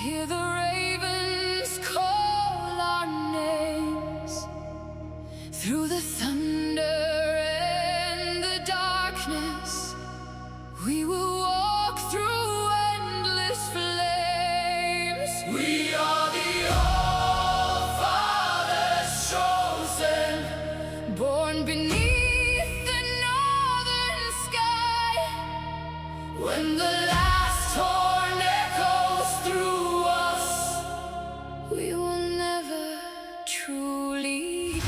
Hear the ravens call our names through the thunder and the darkness. We will walk through endless flames. We are the All-Father's chosen, born beneath the northern sky. When the last horn echoes through us, we will never truly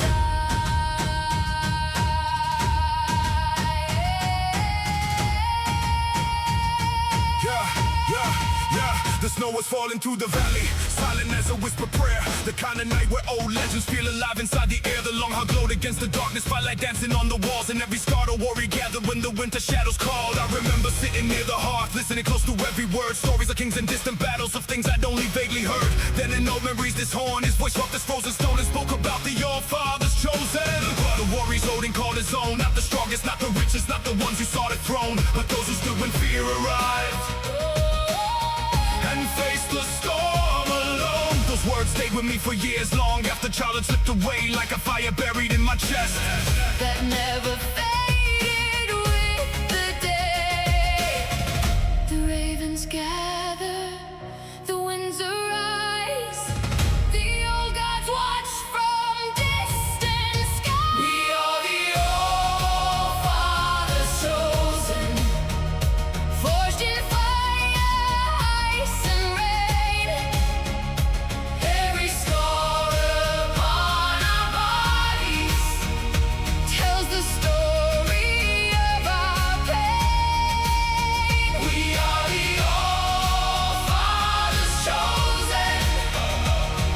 The snow is falling through the valley, silent as a whisper prayer. The kind of night where old legends feel alive inside the air. The long hug glowed against the darkness, firelight dancing on the walls, and every scarred warrior gathered when the winter shadows called. I remember sitting near the hearth, listening close to every word. Stories of kings and distant battles, of things I'd only vaguely heard. Then in old memories this horn, his voice walked this frozen stone and spoke about the All-Father's chosen. The warriors Odin called his own, not the strongest, not the richest, not the ones who saw the throne, but those who stood when fear arrived and faced the storm alone. Those words stayed with me for years long, after childhood slipped away like a fire buried in my chest. that never faded with the day. The ravens gather, the winds arise, the old gods watch from distant skies. We are the All-Father's chosen, forged in fire, ice and rain. Every scar upon our bodies tells the story of our pain. We are the All-Father's chosen.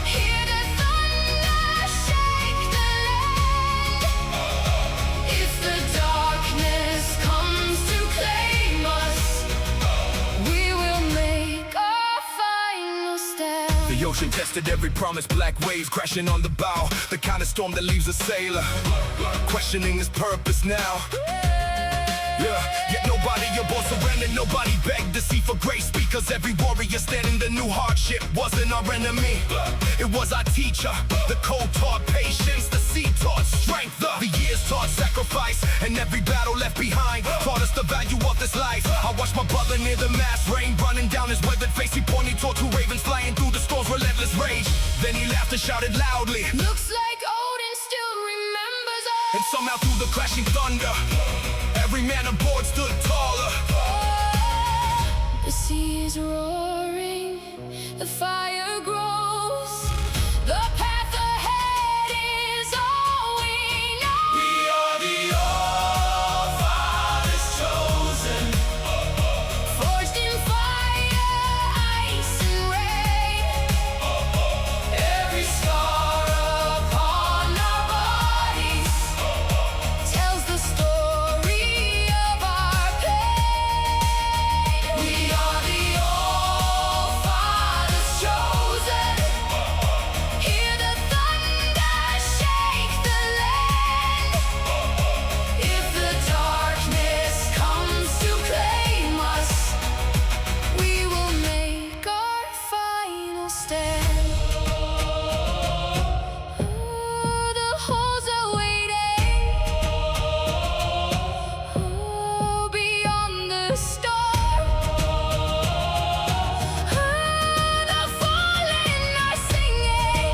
Hear the thunder shake the land. If the darkness comes to claim us, we will make our final stand. The ocean tested every promise, black waves crashing on the bow. The kind of storm that leaves a sailor questioning his purpose now. Yet nobody aboard surrendered, nobody begged to see for grace, because every warrior standing the new hardship wasn't our enemy. It was our teacher. The cold taught patience, the sea taught strength, the years taught sacrifice, and every battle left behind taught us the value of this life. I watched my brother near the mass, rain running down his weathered face. He pointed toward two ravens flying through the storm's relentless rage. Then he laughed and shouted loudly, Looks like Odin still remembers us. and somehow through the crashing thunder, every man aboard stood taller. The sea is roaring, the fire grows, the path ahead is all we know. We are the All-Father's chosen, Forged in fire, ice and rain. Every scar upon our bodies tells the story of our pain. We are the All-Father's chosen. Hear the thunder shake the land. If the darkness comes to claim us, we will make our final stand. The halls are waiting. Beyond the storm. The fallen are singing,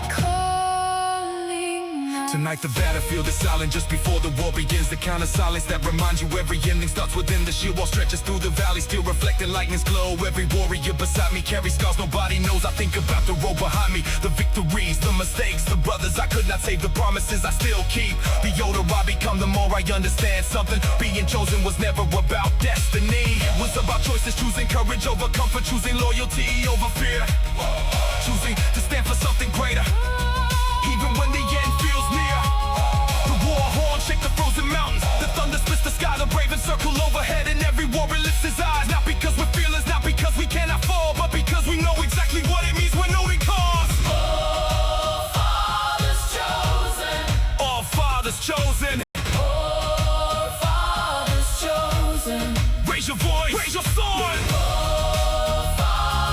calling us. Tonight the battlefield is silent just before the war begins. The kind of silence that reminds you every ending starts within. The shield wall stretches through the valley, still reflecting lightning's glow. Every warrior beside me carries scars nobody knows. I think about the road behind me, the victories, the mistakes, the brothers I could not save, the promises I still keep. The older I become, the more I understand something. Being chosen was never about destiny. It was about choices, choosing courage over comfort, choosing loyalty over fear, choosing to stand for something greater, even when the end feels near. The war horn shake the frozen mountains, the thunder splits the sky, the ravens circle overhead, and every warrior lifts his eyes. Not because we're fearless, not because we cannot fall, but because we know exactly what it means when Odin calls. All-Father's chosen. All-Father's chosen. All-Father's chosen. Raise your voice, raise your sword. All-Father's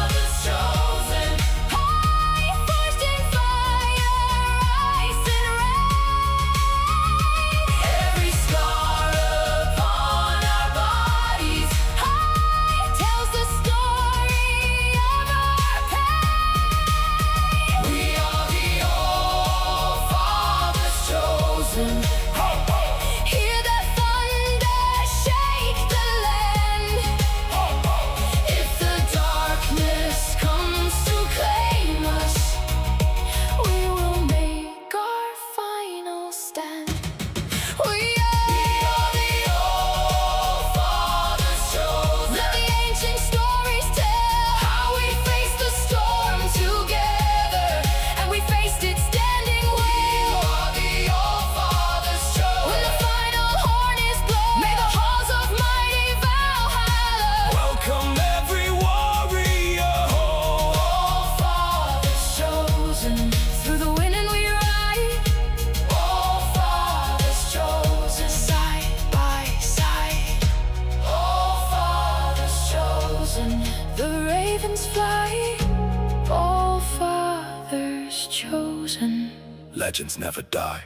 chosen. Legends never die.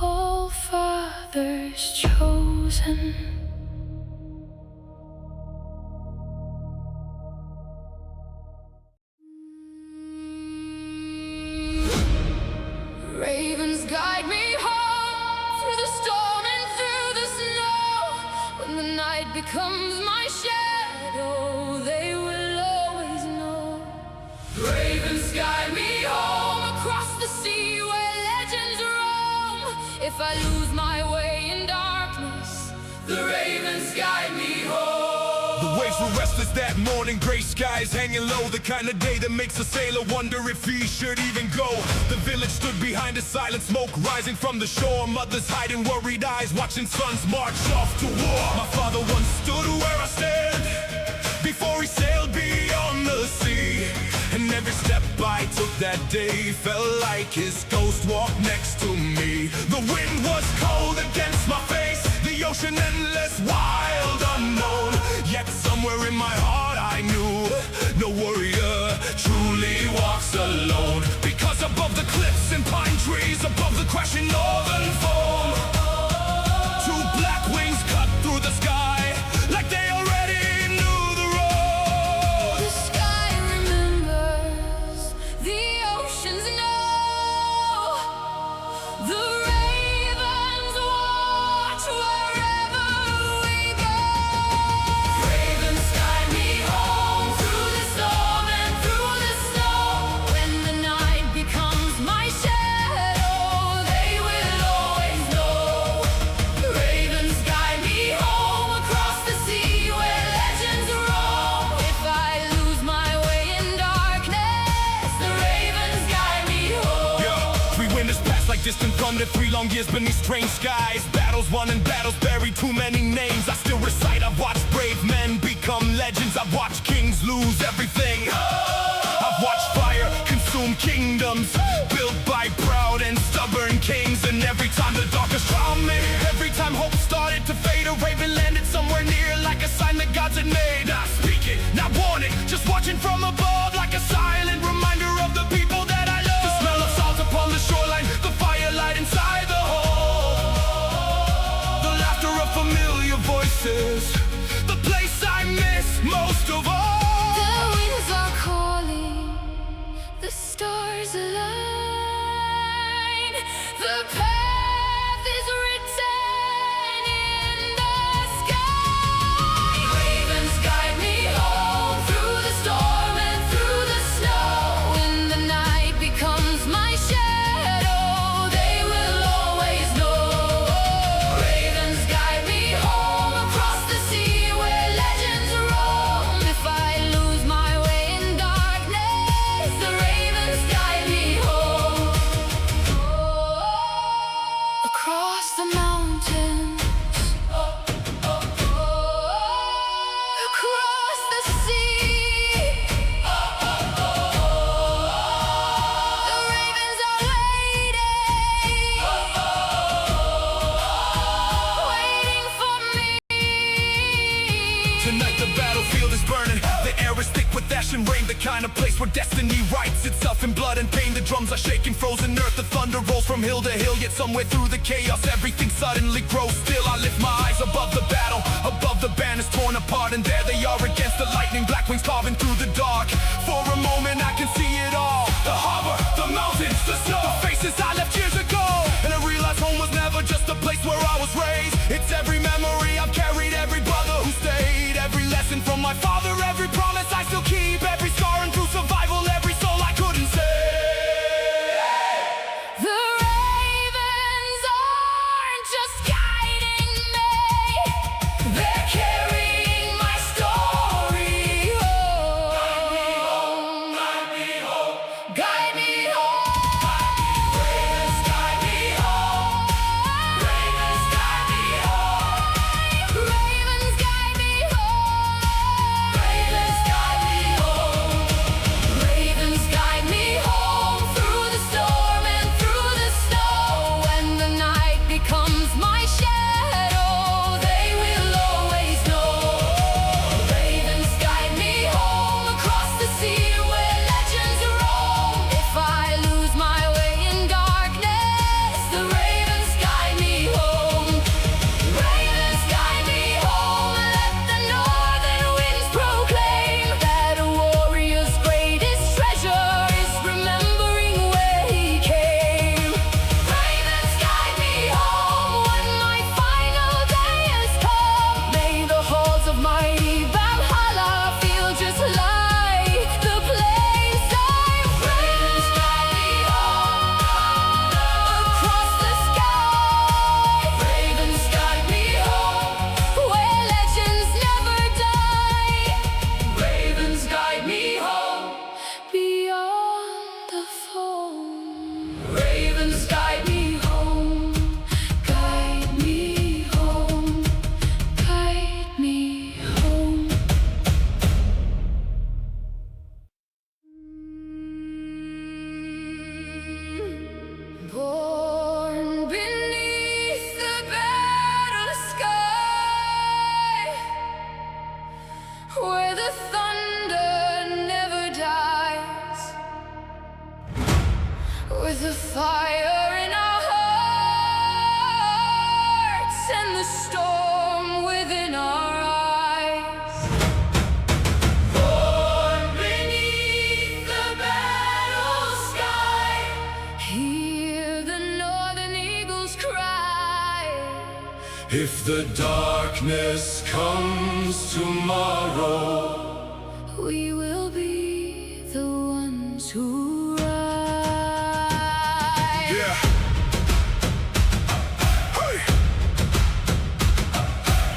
All fathers chosen. Ravens guide me home through the storm and through the snow. When the night becomes my shadow, they will always know. Ravens guide me home across the sea where legends roam. If I lose my way in darkness, the ravens guide me home. The waves were restless that morning, gray skies hanging low. The kind of day that makes a sailor wonder if he should even go. The village stood behind a silent smoke rising from the shore. Mothers hiding worried eyes, watching sons march off to war. My father once stood where I stand before he sailed beyond the sea. And every step I took that day felt like his ghost walked next to me. The wind was cold against my face, the ocean endless, wild, unknown. Yet somewhere in my heart I knew no warrior truly walks alone. Because above the cliffs and pine trees, above the crashing northern foam, two black wings cut through the sky like they already knew the road. The sky remembers, the oceans know. The ravens watch wherever we go. Ravens guide me home through the storm and through the snow. When the night becomes my shadow, they will always know. Ravens guide me home across the sea where legends roam. If I lose my way in darkness, the ravens guide me home. Yeah, 3 winters passed like distant thunder, 3 long years beneath strange skies. Battles won and battles buried, too many names I still recite. I've watched brave men become legends, I've watched kings lose everything. I've watched fire consume kingdoms built by proud and stubborn kings. And every time the darkness found me, every time hope started to fade, a raven landed somewhere near like a sign that gods had made. Not speaking, not warning, just watching from above like a silent reminder of the people that I love. The smell of salt upon the shoreline, the firelight inside the hole, the laughter of familiar voices, the place I miss most of all. The winds are calling, the stars align. The path is written in the sky. Ravens guide me home through the storm and through the snow. When the night becomes my shadow, they will always know. Ravens guide me home across the sea where legends roam. If I lose my way in darkness, the ravens guide me home. Across the mountains, across the sea, the ravens are waiting for me. Tonight the battlefield is burning, the air is thick with ash and rain, the kind of place where destiny writes itself in blood and pain. The drums are shaking frozen earth, the thunder rolls from hill to hill. Yet somewhere through the chaos everything suddenly grows still. I lift my eyes above the battle, above the banners torn apart, and there they are against the lightning, black wings carving through the dark. For a moment I can see it all, the harbor, the mountains, the snow, the faces I left years ago. And I realized home was never just a place where I was raised. It's every memory I've carried, every brother who stayed, every lesson from my father, every promise I still keep, every scar and through survival, every soul I couldn't save. The ravens aren't just guiding me, they're carrying my story home. Guide me home, Guide me home. ravens guide me home, ravens guide me home, Ravens guide me home. ravens with the fire in our hearts and the storm within our eyes. Born beneath the battle sky, hear the northern eagles cry. If the darkness comes tomorrow, We will be the ones who rise. yeah. Hey.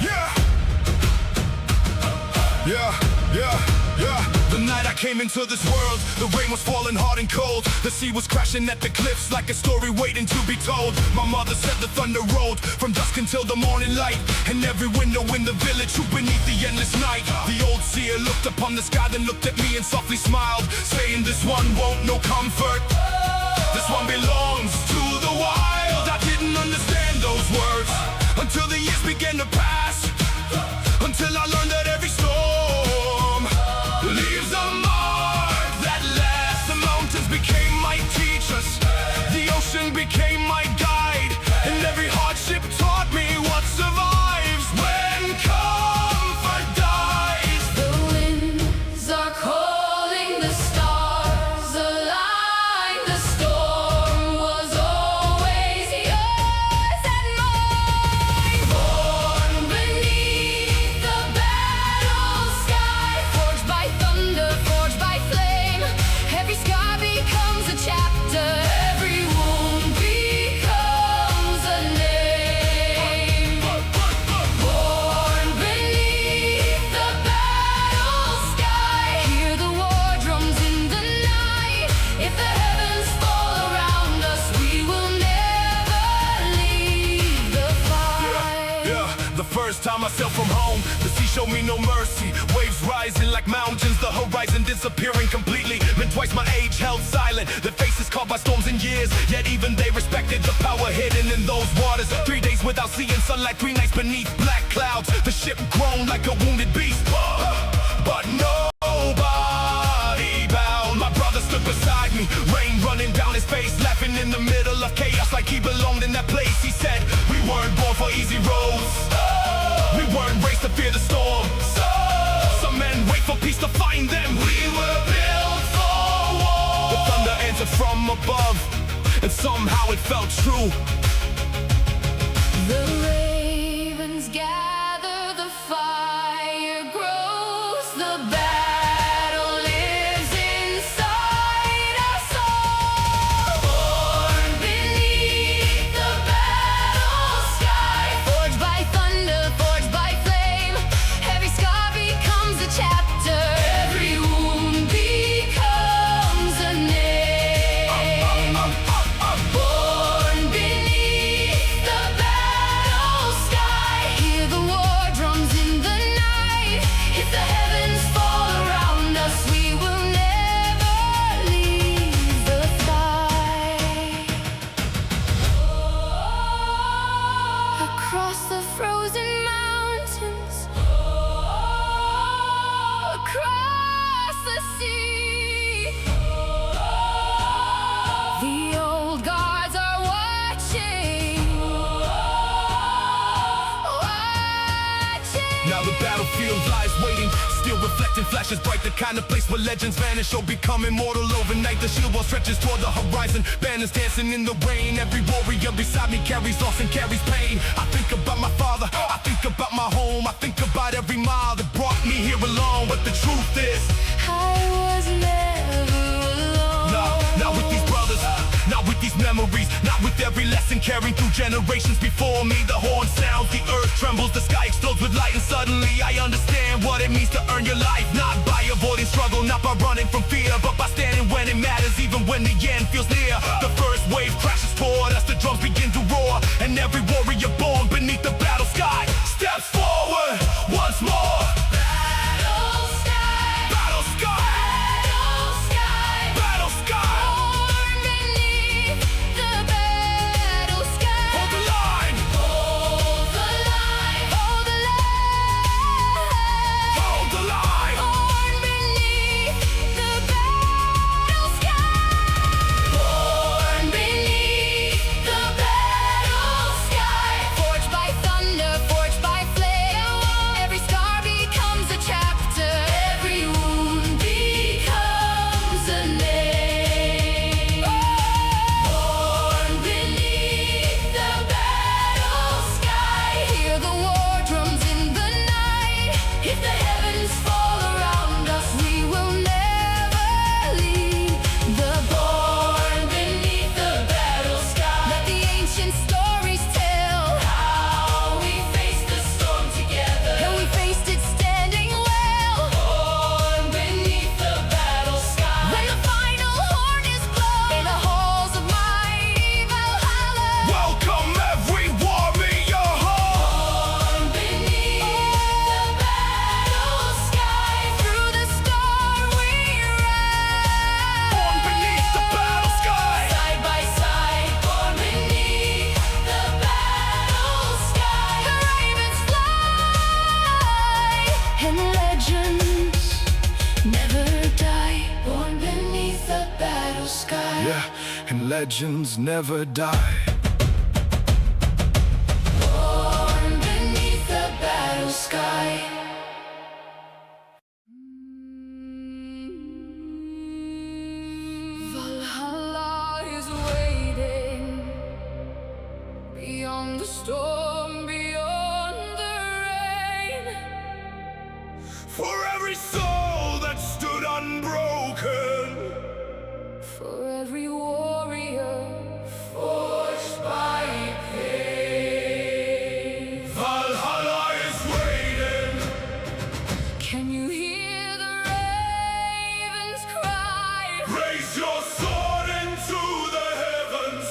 Yeah. Yeah, yeah, yeah. The night I came into this world, the rain was falling hard and cold. The sea was crashing at the cliffs like a story waiting to be told. My mother said the thunder rolled from dusk until the morning light, and every window in the village who beneath the endless night. The old seer looked upon the sky, then looked at me and softly smiled, saying this one won't know comfort. This one belongs to the wild. I didn't understand those words until the years began to pass, until I learned that every storm leaves a mark that lasts. The mountains became my teachers, the ocean became my guide, and every hardship taught me what survives when comfort dies. The winds are calling, the stars align. The storm was always yours and mine. Born beneath the battle sky, forged by thunder, forged by flame. Every scar becomes a chapter, every wound becomes a name. Born beneath the battle sky, hear the war drums in the night. If the heavens fall around us, we will never leave the fight. Yeah, the first time I sailed from home, the sea showed me no mercy. Waves rising like mountains, the horizon disappearing completely. Men twice my age held silent, their faces caught by storms and years, yet even they respected the power hidden in those waters. 3 days without seeing sunlight, 3 nights beneath black clouds. The ship groaned like a wounded beast, but nobody bowed. My brother stood beside me, rain running down his face, laughing in the middle of chaos like he belonged in that place. He said, we weren't born for easy roads, we weren't raised to fear the storm. Some men wait for peace to find them, we were built for war. The thunder answered from above, and somehow it felt true. The ravens gather, the fire grows, the battle lives inside us all. Born beneath the battle sky, forged by thunder, forged by flame. Every scar becomes a chapter, every wound becomes a name. Born beneath the battle sky, hear the war drums in the night. If the heavens fall around us, we will never leave the fight. Across the frozen mountains, across the sea, the old guards are watching. Now the battlefield lies waiting, still reflecting flashes bright, the kind of place where legends vanish or become immortal overnight. The shield wall stretches toward the horizon, banners dancing in the rain. Every warrior beside me carries loss and carries pain. I think about my father, I think about my home, I think about every mile that brought me here alone. But the truth is, I was never alone. not with these brothers, not with these memories, not with every lesson carrying through generations before me. The horn sounds, the earth trembles, the sky explodes with light, and suddenly I understand what it means to earn your life. Not by avoiding struggle, not by running from fear, but by standing when it matters, even when the end feels near. The first wave crashes toward us, the drums begin to roar, and every warrior born beneath the battle sky steps forward once more. Battle sky, Battle sky, battle sky, battle sky. born beneath the battle sky. Hold the line, Hold the line, hold the line. hold the line. Born beneath the battle sky. Born and legends never die. Born beneath the battle sky. Valhalla is waiting beyond the storm, beyond the rain. For every soul that stood unbroken, For every warrior forged by pain. Valhalla is waiting. Can you hear the ravens cry? Raise your sword into the heavens.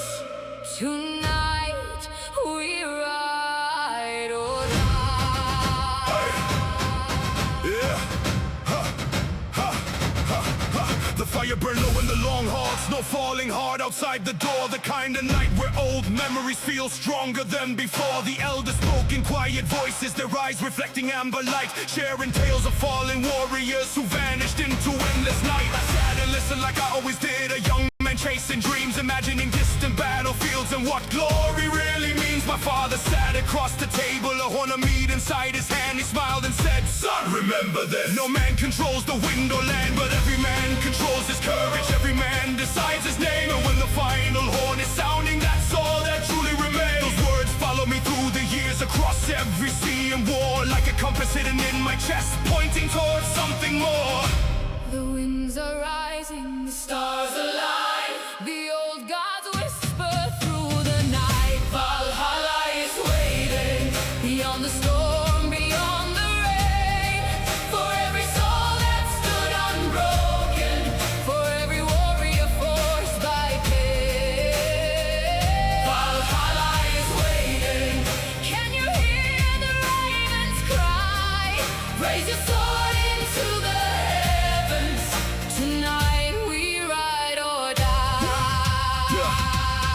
Tonight we ride or die. Yeah. Ha, ha, ha, ha. The fire burn low in the long halls, no falling hard outside the door. The kind of night where old memories feel stronger than before. The elders spoke in quiet voices, their eyes reflecting amber light, sharing tales of fallen warriors who vanished into endless night. I sat and listened like I always did, a young man chasing dreams, imagining distant battlefields and what glory really means. My father sat across the table, a horn of meat inside his hand. He smiled and said, "Son, remember this. No man controls the wind or land, but every man controls his courage. Every man decides his name, and when the final horn is sounding, that's all that truly remains." Those words follow me through the years, across every sea and war, like a compass hidden in my chest, pointing towards something more. The winds are rising, the stars align. The old gods whisper through the night. Valhalla is waiting beyond the storm, beyond the rain. For every soul that stood unbroken, for every warrior forged by pain. Valhalla is waiting. Can you hear the ravens cry? Raise your sword into the heavens. Tonight we ride or die.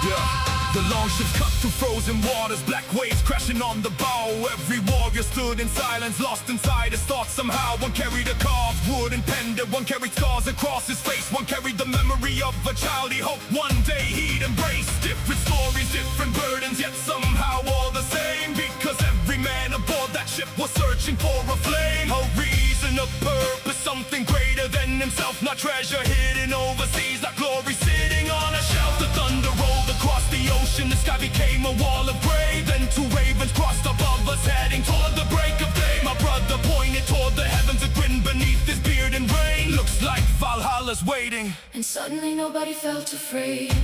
Yeah. The long ships cut through frozen waters, black waves crashing on the bow. Every warrior stood in silence, lost inside his thoughts somehow. One carried a carved wooden pendant, one carried scars across his face, one carried the memory of a child he hoped one day he'd embrace. Different stories, different burdens, yet somehow all the same, because every man aboard that ship was searching for a flame, a reason, a purpose, something greater than himself. Not treasure hidden overseas, not glory sitting on a shelf. The thunder rolled across the ocean, the sky became a wall of gray. Then two ravens crossed above us, heading toward the break of day. My brother pointed toward the heavens, a grin beneath his beard and rain. Looks like Valhalla's waiting. And suddenly nobody felt afraid.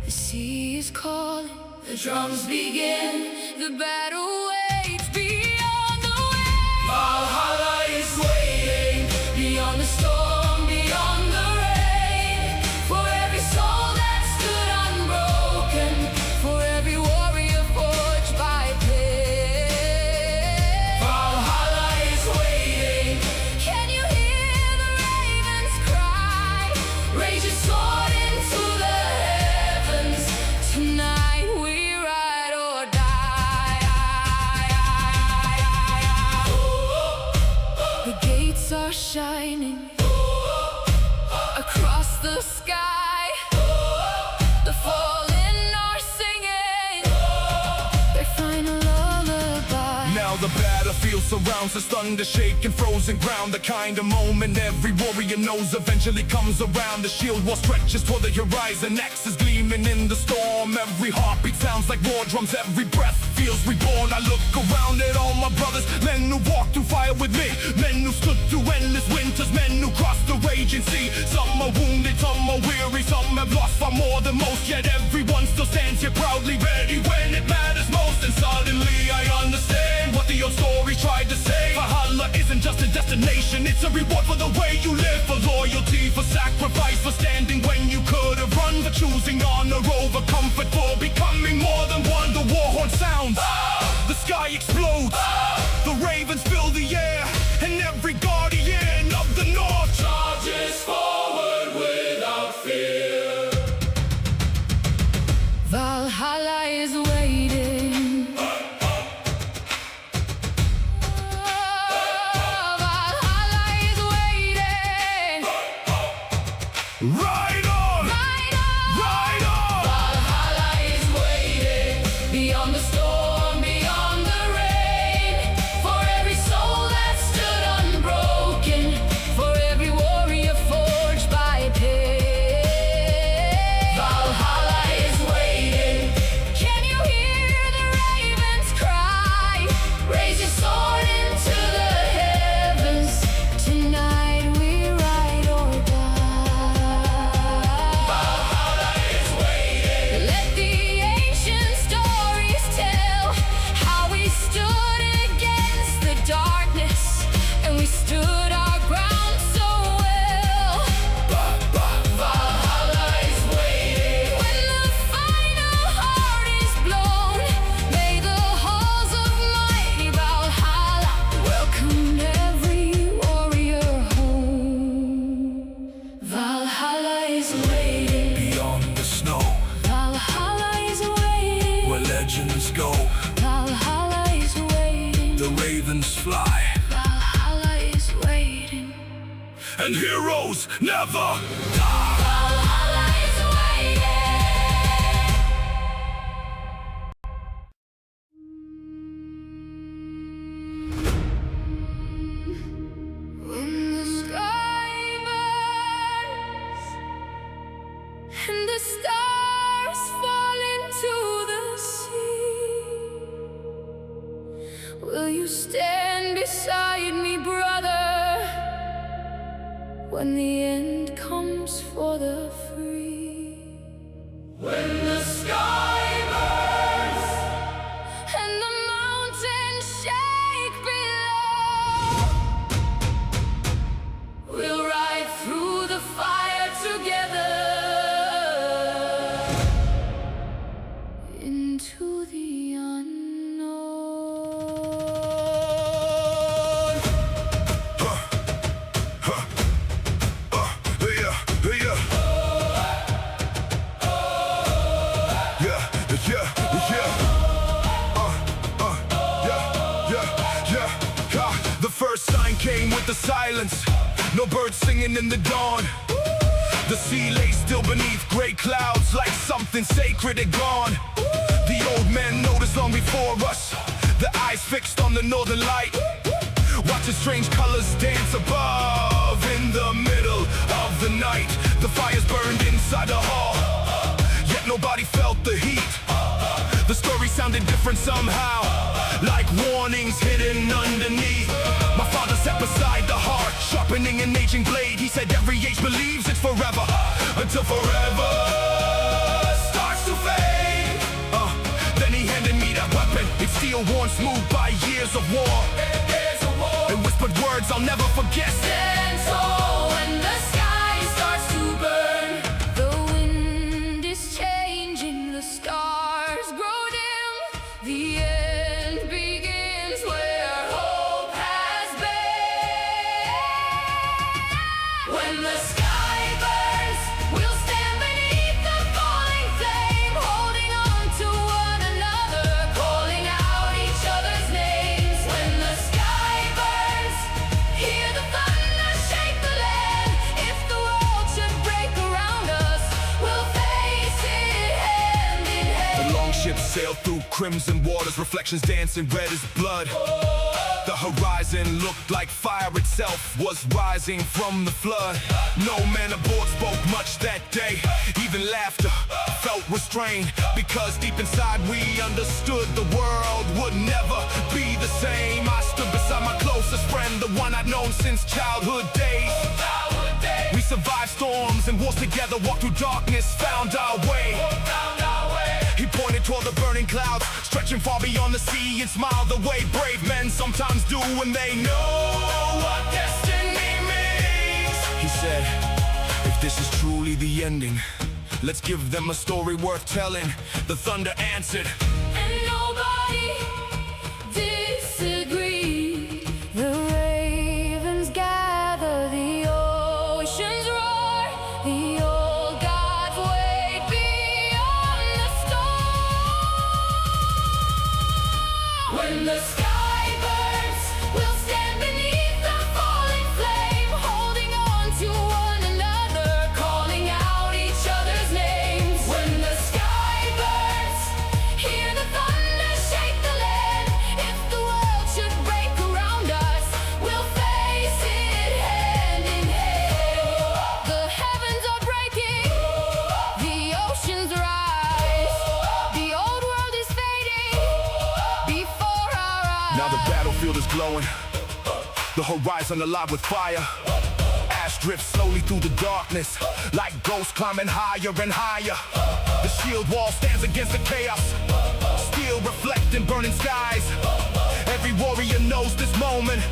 The sea is calling, the drums begin, the battle waits beyond the waves. Valhalla is waiting beyond the storm, beyond the rain. For every soul that stood unbroken, for every warrior forged by pain. Valhalla is waiting. Can you hear the ravens cry? Raise your sword into the heavens. Tonight we ride or die. The gates are shining across the sky. The fallen are singing their final lullaby. Now the battlefield surrounds us, thunder shaking frozen ground. The kind of moment every warrior knows eventually comes around. The shield wall stretches toward the horizon, axes gleaming in the storm. Every heartbeat sounds like war drums, every breath feels reborn. I look around at all my brothers, men who walked through fire with me, men who stood through endless winters, men who crossed the raging sea. Some are wounded, some are weary, some have lost far more than most, yet everyone still stands here proudly ready when it matters most. And suddenly I understand what the old story tried to say. Valhalla isn't just a destination, it's a reward for the way you live, for loyalty, for sacrifice, for standing when you could have run, for choosing honor over comfort, for becoming more than one. The war horn sounds, the sky explodes, the ravens fill the air, and every guardian of the North charges forward without fear. Valhalla is waiting. Valhalla is waiting. Ride on! Ride on! Ride on! the ravens fly. Valhalla is waiting, And heroes never die. Valhalla is waiting. When the sky burns and the stars fall into the sea, will you stand beside me, brother, when the end comes for the free? When the sky burns And the mountains shake below, we'll ride through the fire together into the unknown. The first sign came with the silence. No birds singing in the dawn. The sea lay still beneath gray clouds, like something sacred had gone. The old men noticed long before us, the eyes fixed on the northern light, watching strange colors dance above. In the middle of the night, the fires burned inside the hall, yet nobody felt the heat. The story sounded different somehow, like warnings hidden underneath. My father sat beside the hearth, sharpening an aging blade. He said every age believes it's forever, until forever starts to fade. Then he handed me that weapon. It's steel worn smooth by years of war, and whispered words I'll never forget. Stand tall when the sky starts to burn. The wind is changing, the stars grow dim. The end begins where hope has been. When the sky burns, we'll stand beneath the falling flame, holding on to one another, calling out each other's names. When the sky burns, hear the thunder shake the land. If the world should break around us, we'll face it hand in hand. The long ship sailed through crimson waters, reflections dancing red as blood. The horizon looked like fire itself was rising from the flood. No man aboard spoke much that day, even laughter felt restrained, because deep inside we understood the world would never be the same. I stood beside my closest friend, the one I'd known since childhood days. We survived storms and wars together, walked through darkness, found our way. He pointed toward the burning clouds, stretching far beyond the sea, and smiled the way brave men sometimes do when they know what destiny means. He said, if this is truly the ending, let's give them a story worth telling. The thunder answered, And nobody disagreed. The ravens gather, the oceans roar, the old gods wait beyond the storm. When the sky burns, we'll stand beneath the falling flame, holding on to one another, calling out each other's names. When the sky burns, hear the thunder shake the land. If the world should break around us, we'll face it hand in hand. The heavens are breaking, the oceans rise, the old world is fading before our eyes. now the battlefield is glowing, the horizon alive with fire. Ash drifts slowly through the darkness, like ghosts climbing higher and higher. The shield wall stands against the chaos, steel reflecting burning skies. Every warrior knows this moment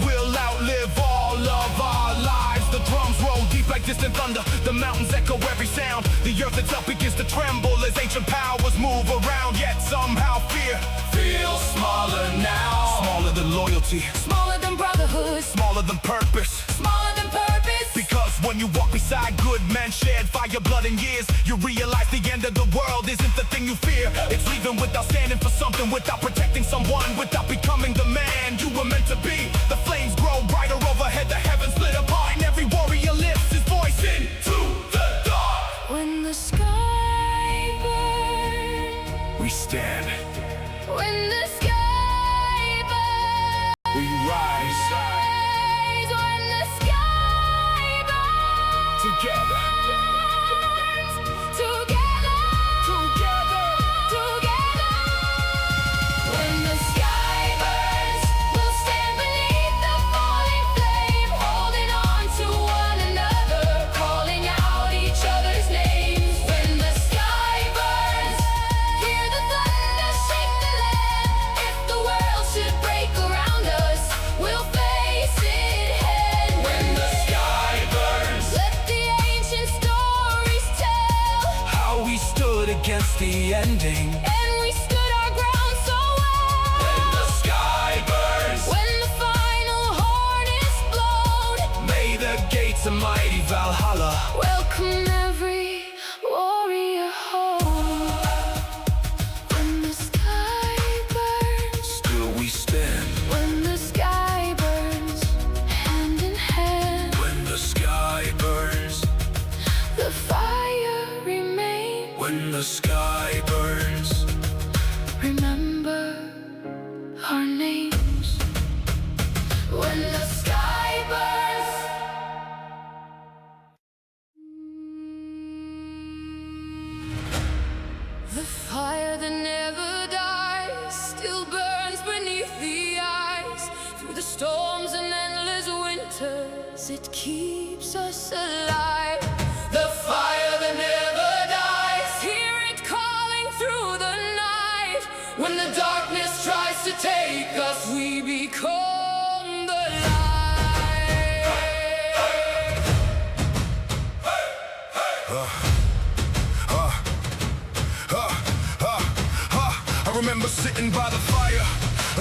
will outlive all of our lives. The drums roll deep like distant thunder, the mountains echo every sound. The earth itself begins to tremble as ancient powers move around. Yet somehow fear feels smaller now. Smaller than loyalty, Smaller than brotherhood, smaller than purpose. smaller than purpose. Because when you walk beside side, good men shared fire, blood, and years. You realize the end of the world isn't the thing you fear. It's leaving without standing for something, without protecting someone, without becoming the man you were meant to be. The flames grow brighter overhead, the heavens lit apart, and every warrior lifts his voice into the dark. When the sky burns, We stand, when the sky burns, we rise when the sky burns, together. together, together. When the sky burns, we'll stand beneath the falling flame, holding on to one another, calling out each other's names. When the sky burns, hear the thunder shake the land. If the world should break around us, we'll face it head. When the sky burns, let the ancient stories tell How we stood against the ending. and we stood our ground so well. When the sky burns, When the final horn is blown, may the gates of mighty Valhalla welcome every warrior home. When the sky burns, still we stand. when the sky burns, hand in hand, When the sky burns, the fire remains. when the sky burns, Remember our names. When the sky burns. The fire that never dies still burns beneath the ice. Through the storms and endless winters, it keeps us alive. The fire that never dies, hear it calling through the night. When the darkness tries to take us, we become the light. I remember sitting by the fire,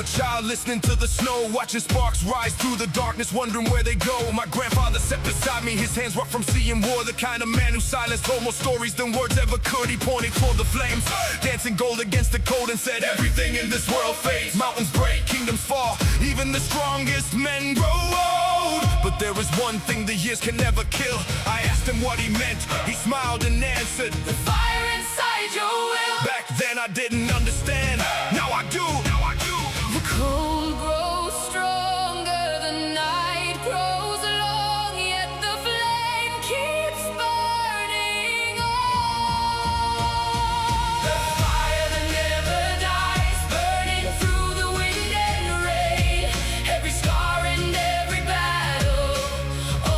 a child listening to the snow, watching sparks rise through the darkness, wondering where they go. My grandfather sat beside me, his hands rough from seeing war, the kind of man who silenced told more stories than words ever could. He pointed toward the flames, dancing gold against the cold, and said, everything in this world fades, mountains break, kingdoms fall, even the strongest men grow old. But there is one thing the years can never kill. I asked him what he meant, he smiled and answered, The fire inside your will. back then I didn't understand, now I do. The cold grows stronger, the night grows long, yet the flame keeps burning on. The fire that never dies, burning through the wind and rain. Every scar and every battle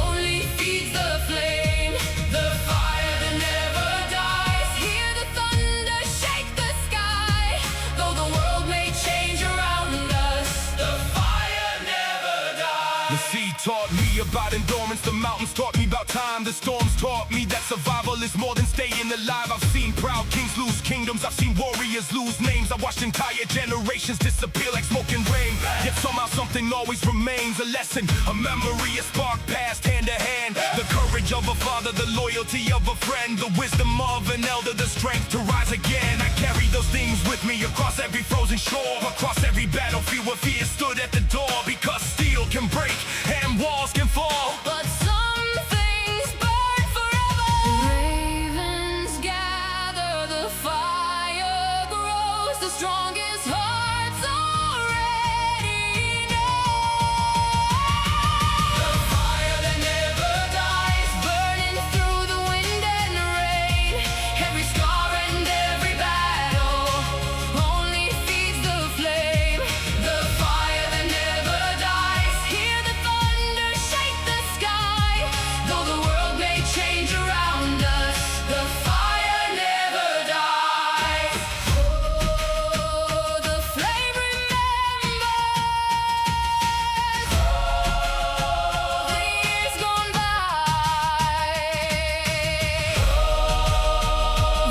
only feeds the flame. The fire that never dies, hear the thunder shake the sky. Though the world may change around us, the fire never dies. The sea taught me about endurance, the mountains taught me about time, the storms taught me that survival is more than staying alive. I've seen proud kings lose kingdoms, I've seen warriors lose names, I watched entire generations disappear like smoke and rain. Yet somehow something always remains, a lesson, a memory, a spark passed hand to hand. The courage of a father, the loyalty of a friend, the wisdom of an elder, the strength to rise again. I carry those things with me across every frozen shore, across every battlefield where fear stood at the door. Because steel can break and walls can fall, But some things burn forever. Ravens gather, the fire grows, the strongest hearts already know. The fire that never dies, burning through the wind and rain. Every scar and every battle only feeds the flame. The fire that never dies, hear the thunder shake the sky. Though the world may change around us, the fire never dies. Oh, the flame remembers the years gone by.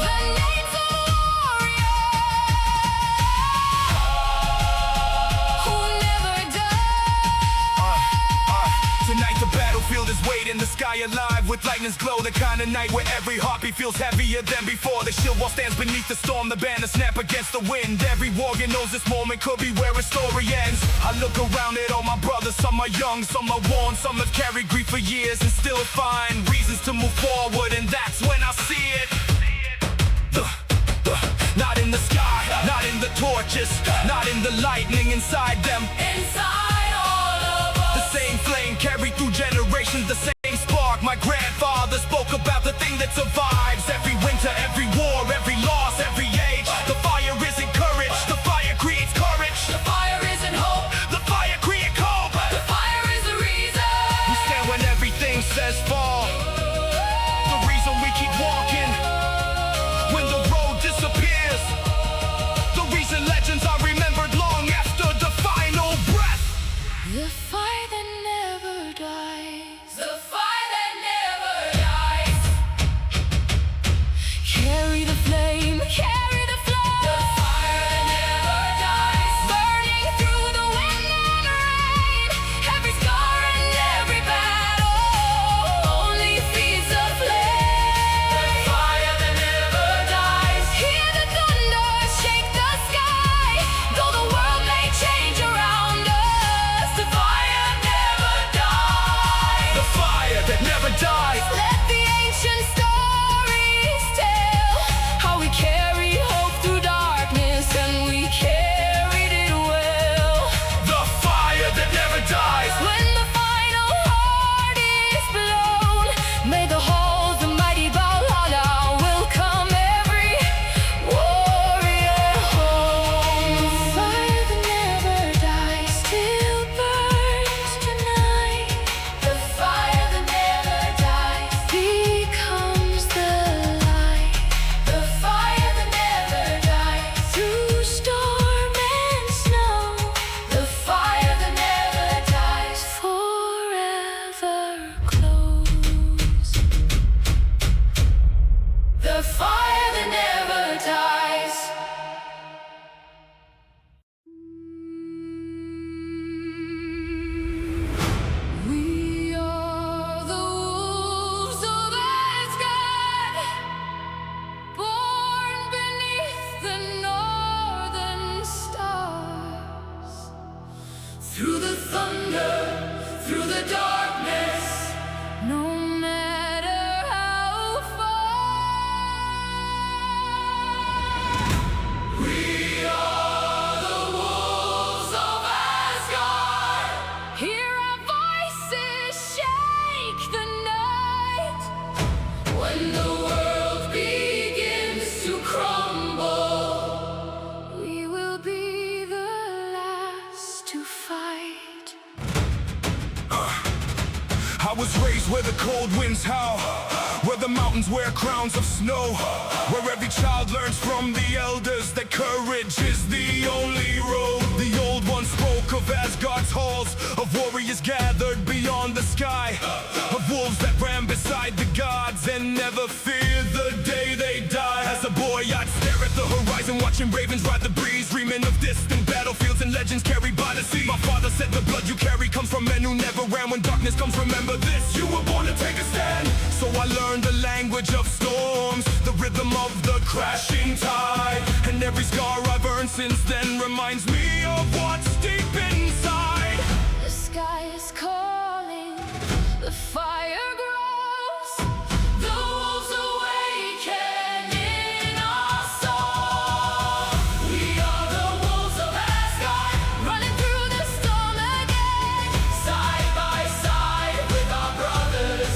The names of warriors who never died. Tonight the battlefield is waiting, the sky alive. alive with lightning's glow. The kind of night where every heartbeat feels heavier than before. The shield wall stands beneath the storm, the banner snap against the wind. Every warrior knows this moment could be where a story ends. I look around at all my brothers, some are young, some are worn, some have carried grief for years and still find reasons to move forward, and that's when I see it. Not in the sky, not in the torches, not in the lightning inside them. Inside all of us. The same flame carried through generations, the same spark. My grandfather spoke about the thing that survives every winter, every war, every loss, every age. The fire isn't courage, the fire creates courage. The fire isn't hope, The fire creates hope. the fire is the reason. We stand when everything says fall. The reason we keep walking when the road disappears. The reason legends are remembered long after the final breath. The fire that never dies. The fire that never dies. Carry the flame, carry the flow. The fire that never dies. Burning through the wind and rain. Every scar and every battle only feeds the flame. The fire that never dies. Hear the thunder shake the sky. Though the world may change around us, the fire never dies. The fire that never dies. Let the ancient stories tell how we carried hope through darkness and we carried it well. The fire that never dies. When the final heart is blown, may the halls of mighty Valhalla welcome every warrior home. The fire that never dies still burns tonight. The fire that never dies becomes the light. The fire that never dies through storm and snow. The fire that never dies forever glows. The fire that never dies. We are the wolves of Asgard, born beneath the northern stars. Through the thunder, through the darkness, no matter how far. We are the wolves of Asgard. Hear our voices shake the night. When the world begins to crumble, we will be the last to fight. I was raised where the cold winds howl, where the mountains wear crowns of snow, where every child learns from the elders that courage is the only road. The old ones spoke of Asgard's halls, of warriors gathered beyond the sky, of wolves that ran beside the gods and never feared the day they died. As a boy I'd stare at the horizon, watching ravens ride the breeze, dreaming of distant battlefields and legends carried by the sea. My father said the blood you carry comes from men who never ran. When darkness comes, remember this: you were born to take a stand. So I learned the language of storms, the rhythm of the crashing tide, and every scar I've earned since then reminds me of what's deep inside. The sky is calling, the fire grows, the wolves awaken in our soul. We are the wolves of Asgard, running through the storm again, side by side with our brothers,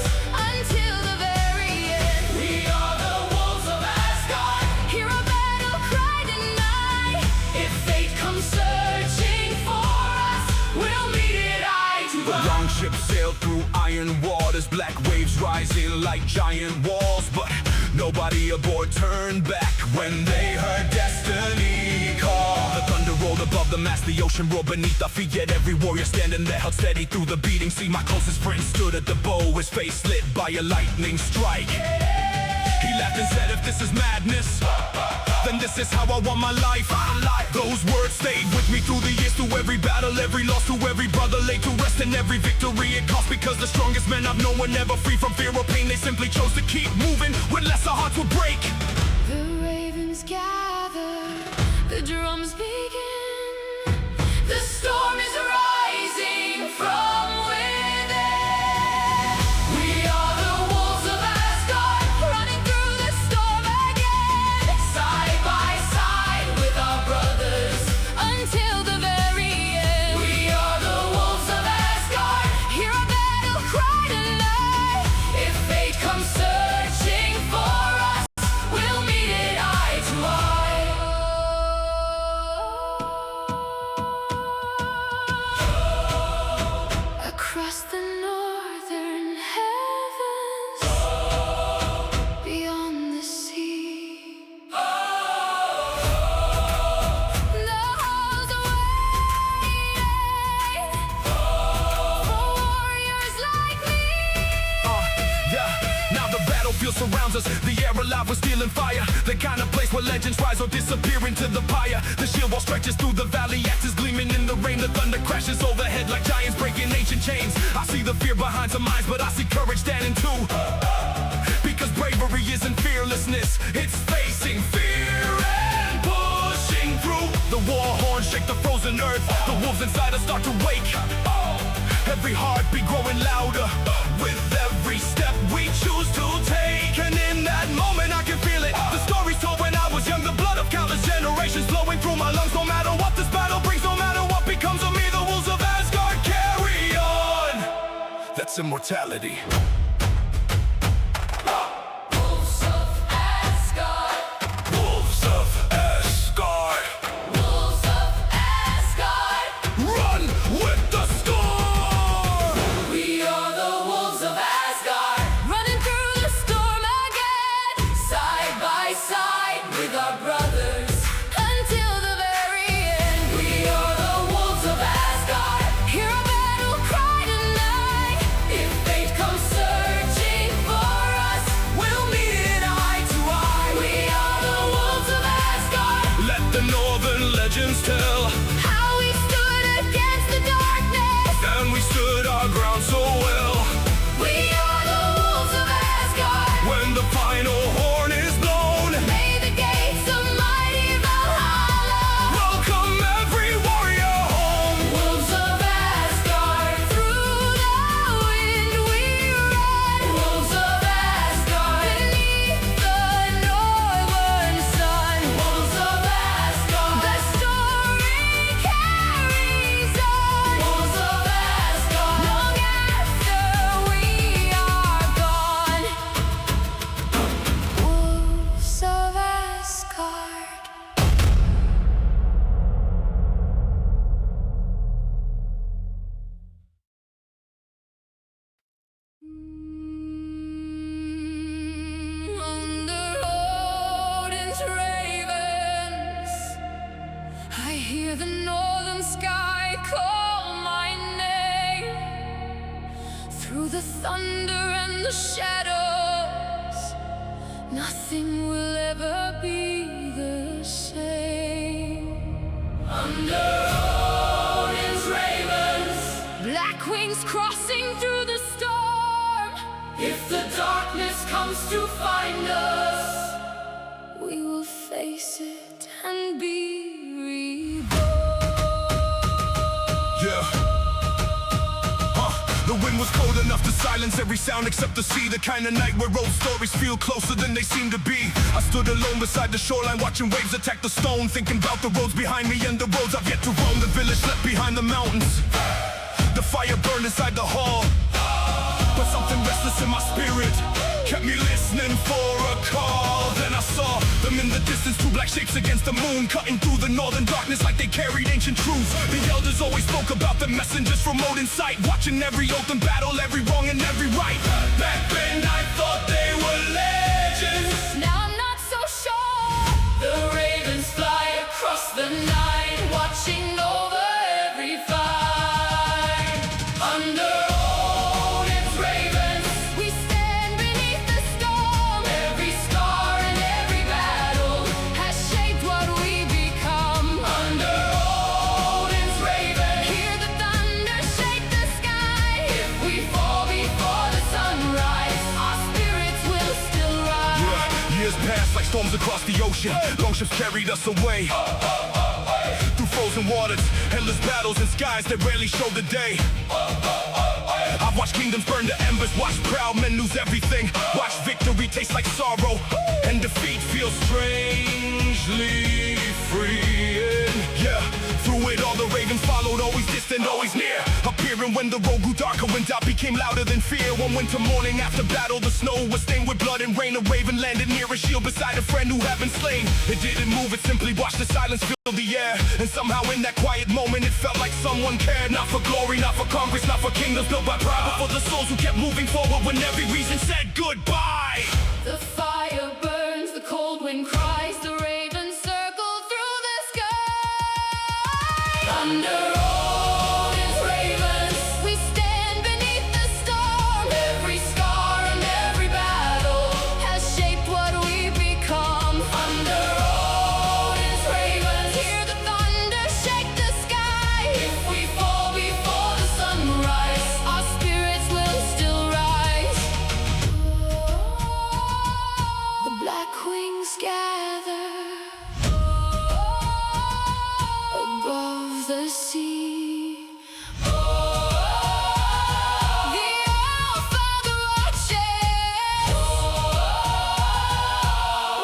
until the very end. We are the wolves of Asgard, hear a battle cry tonight. If fate comes searching for us, we'll meet it eye to The long ship sailed through iron waters, black waves rising like giant walls, but nobody aboard turned back when they heard destiny call. The thunder rolled above the mast, the ocean roared beneath our feet, yet every warrior standing there held steady through the beating. See, my closest friend stood at the bow, his face lit by a lightning strike. He laughed and said, if this is madness, then this is how I want my life. Those words stayed with me through the years, through every battle, every loss, to every brother laid to rest, and every victory it cost. Because the strongest men I've known were never free from fear or pain. They simply chose to keep moving when less our hearts would break. The ravens gather, the drums begin. The storm is rising from within. We are the wolves of Asgard, running through the storm again. Side by side with our brothers until the very end. We are the wolves of Asgard, hear our battle cry tonight. If fate comes searching for us, we'll meet it eye to eye. Across the northern heavens, beyond the sea, the halls await for warriors like me. Yeah, now the battlefield surrounds us. The air alive with steel and fire. The kind of place where legends rise or disappear into the pyre. The shield wall stretches through the valley, axes gleaming in the rain. The thunder crashes overhead like giants breaking ancient chains. I see the fear behind some eyes, but I see courage standing too. Because bravery isn't fearlessness, it's facing fear and pushing through. The war horns shake the frozen earth. The wolves inside us start to wake. Every heartbeat growing louder with every step we choose to take. And in that moment I can feel it. The story's told when I was young, the blood of countless generations flowing through my lungs. No matter what this battle brings, no matter what becomes of me, the wolves of Asgard carry on. That's immortality. Wolves of Asgard, Wolves of Asgard, wolves of Asgard. run with the storm. We are the wolves of Asgard, running through the storm again. Side by side with our brothers until the very end. We are the wolves of Asgard, hear our battle cry tonight. If fate comes searching for us, we'll meet it eye to eye. We are the wolves of Asgard, Let the northern legends tell. how we stood against the darkness. And we stood our ground so well. We are the wolves of Asgard. When the final horn is blown, May the gates of mighty Valhalla welcome every warrior home. wolves of Asgard. Through the wind we run. Wolves of Asgard. Beneath the northern sun. Wolves of Asgard. The story carries on. Wolves of Asgard. Long after we are gone. Wolves of Asgard. Under Odin's ravens, I hear the northern sky call my name. Through the thunder and the shadows, nothing will ever be the same. Under Odin's ravens, black wings crossing through the storm. If the darkness comes to find us, we will face it and be reborn. Yeah. The wind was cold enough to silence every sound except the sea. The kind of night where old stories feel closer than they seem to be. I stood alone beside the shoreline watching waves attack the stone, thinking about the roads behind me and the roads I've yet to roam. The village slept behind the mountains. The fire burned inside the hall, but something restless in my spirit kept me listening for a call. Then I saw them in the distance, two black shapes against the moon, cutting through the northern darkness like they carried ancient truths. The elders always spoke about the messengers from Odin sight, watching every oath and battle, every wrong and every right. Back then I thought they were legends. Now I'm not so sure. The ravens fly across the night, watching over every fight. Under Odin's ravens, we stand beneath the storm. Every scar and every battle has shaped ocean. Longships carried us away through frozen waters, endless battles and skies that rarely show the day. I've watched kingdoms burn to embers, watched proud men lose everything, watched victory taste like sorrow, and defeat feels strangely freeing. Yeah, through it all the ravens followed, always distant, always near, appearing when the road grew darker, when doubt became louder than fear. One winter morning after battle, the snow was stained with blood and rain. A raven landed near a shield beside a friend who had been slain. It didn't move, it simply watched the silence fill the air, and somehow in that quiet moment it felt like someone cared. Not for glory, not for conquest, not for kingdoms built by pride, but for the souls who kept moving forward when every reason said goodbye. The fire burns, the cold wind cries, the ravens circle through the sky. Thunder Odin's ravens, we stand beneath the storm. Every scar and every battle has shaped what we become. Thunder Odin's ravens, hear the thunder shake the sky. If we fall before the sunrise, our spirits will still rise. The black wings gather above the sea. The All Father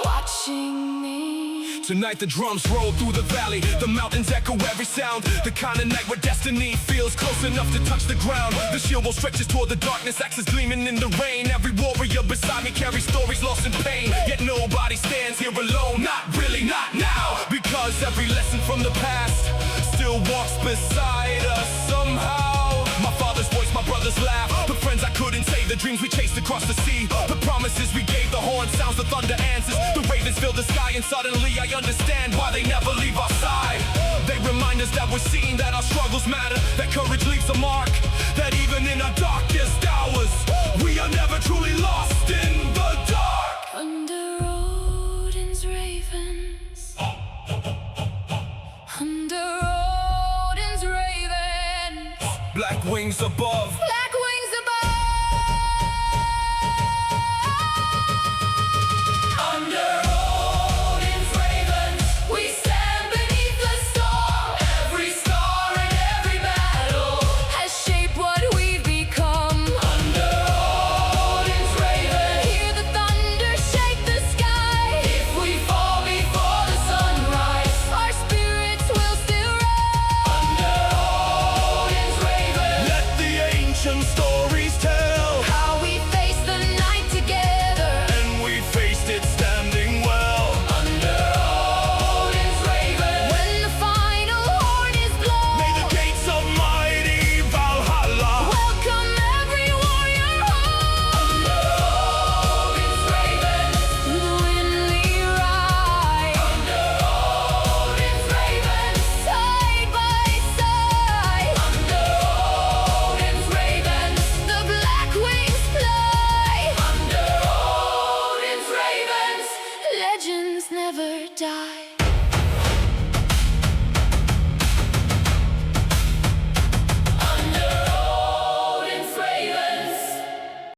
watching me. Tonight the drums roll through the valley, the mountains echo every sound. The kind of night where destiny feels close enough to touch the ground. The shield wall stretches toward the darkness, axes gleaming in the rain. Every warrior beside me carries stories lost in pain. Yet nobody stands here alone, not really, not now. Because every lesson from the past still walks beside us somehow. My father's voice, my brother's laugh, the friends I couldn't save, the dreams we chased across the sea, the promises we gave, the horn sounds, the thunder answers. The ravens fill the sky and suddenly I understand why they never leave our side. They remind us that we're seen, that our struggles matter, that courage leaves a mark, that even in our darkest hours, we are never truly lost in the dark. Under Odin's ravens. Under Odin's ravens. Black wings above